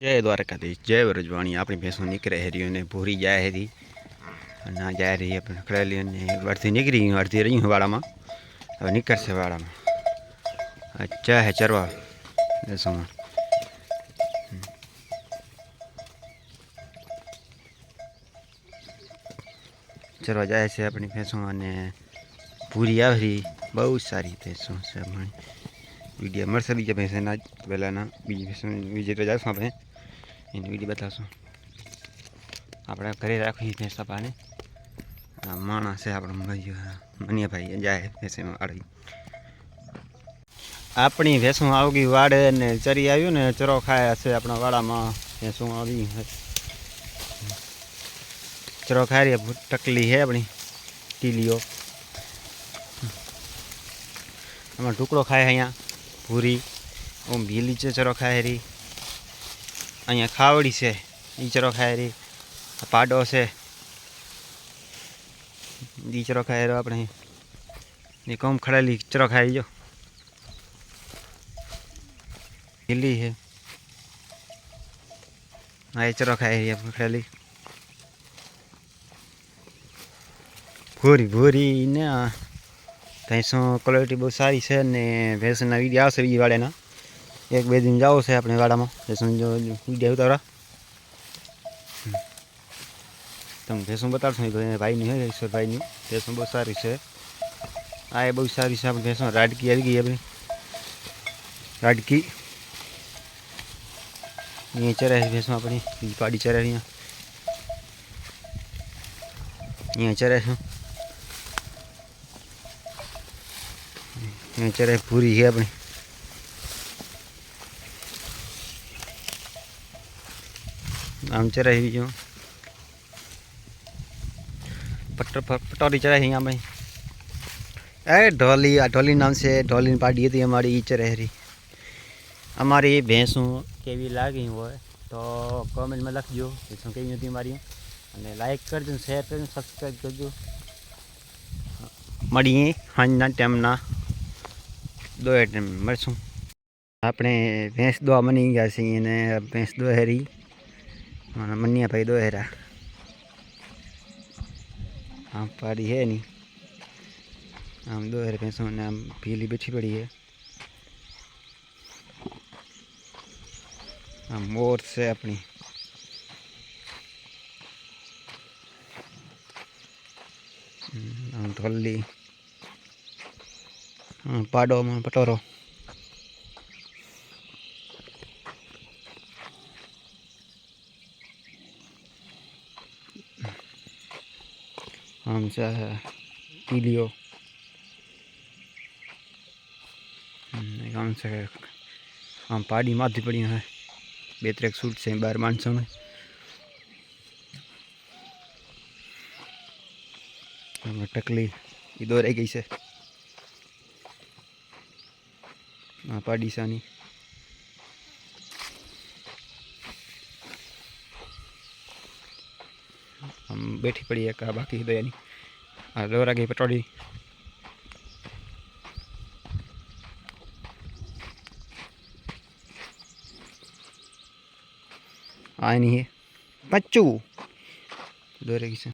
जय द्वारकाधीश जय व्रजवाणी अपनी भैंसों निकले हरी ने भूरी जाए हरी ना जाए रही है खड़ेली ने अर्धी निकली अर्धी रही हूँ वाड़ा में अब निकल से वाड़ा में अच्छा है चरवा भैंसों में चरवा जाए से अपनी भैंसों ने पूरी आवरी बहुत सारी भैंसों से वीडियो मरसे बीजा भैंसे ना पहला ना बीजी भैंसों विजिट जाशो अपने एनी वीडियो बताशो अपने घरे राखी भैंसा पाने माणस है अपना मनिया भाई जाए भैंसे में अड़ी अपनी भैंसों आवगी वाड़े ने चरी आयु ने चरो खाए हसे अपना वाड़ा में भैंसों आवी चरो खा रही टकली है अपनी टीलियो हमारा टुकड़ो खाए है यहाँ पूरी ओम भीली चरो खाए रही अँ खावड़ी से ई चरो खाए रही पाडो से ई चरो खाए रो अपने कम खड़ेली चरो खाई जो भीली है हाँ चरो खाए रही खड़ेली भूरी भूरी ने भैंसों क्वालिटी बहुत सारी है ने भैंसना वीडियो आवशे बीजी वाड़ेना एक बे दिन जाओ से अपने वाड़ा में भैंसों जो वीडियो उतारा तुम भैंसों बता भाई नहीं है ईश्वर भाई नहीं भैंसों बहुत सारी है आए बहुत सारी है अपनी भैंसों राडकी आ गई अपनी राडकी ये चरे भैंसों अपनी पाड़ी चरे रही ये चरे ये चरे पूरी है अपनी आम चराई जो पटौरी चराई यहाँ भाई अरे ढोली ढोली नाम से ढोली पाड़ी थी हमारी ई चरहरी हमारी भैंसों केवी लागी हो तो कमेंट में लखजो भैंसों केवी थी हमारी અને લાઈક કરજો શેર કરજો સબસ્ક્રાઈબ કરજો મળીએ સાંજના ટાઈમના દો ટાઈમ મળશું આપણે ભેંસ દો મની ગયા છીએ અને ભેંસ દો હેરી મનિયા ભાઈ દો હેરા આમ પાડી है नहीं आम दो हेर भैंसों ने आम पीली बिछी पड़ी है आम मोर से अपनी आम ढोली पाडो में पटोरो आम से पीलियो आम से आम पाड़ी माथी पड़ी है बे त्रेक सूट से बार मानसों में टकली दो रह गई से पाड़ी सानी हम बैठी पड़ी है का बाकी तो यानी लोरा गई पटौड़ी आ नहीं है बच्चू दो रह गई से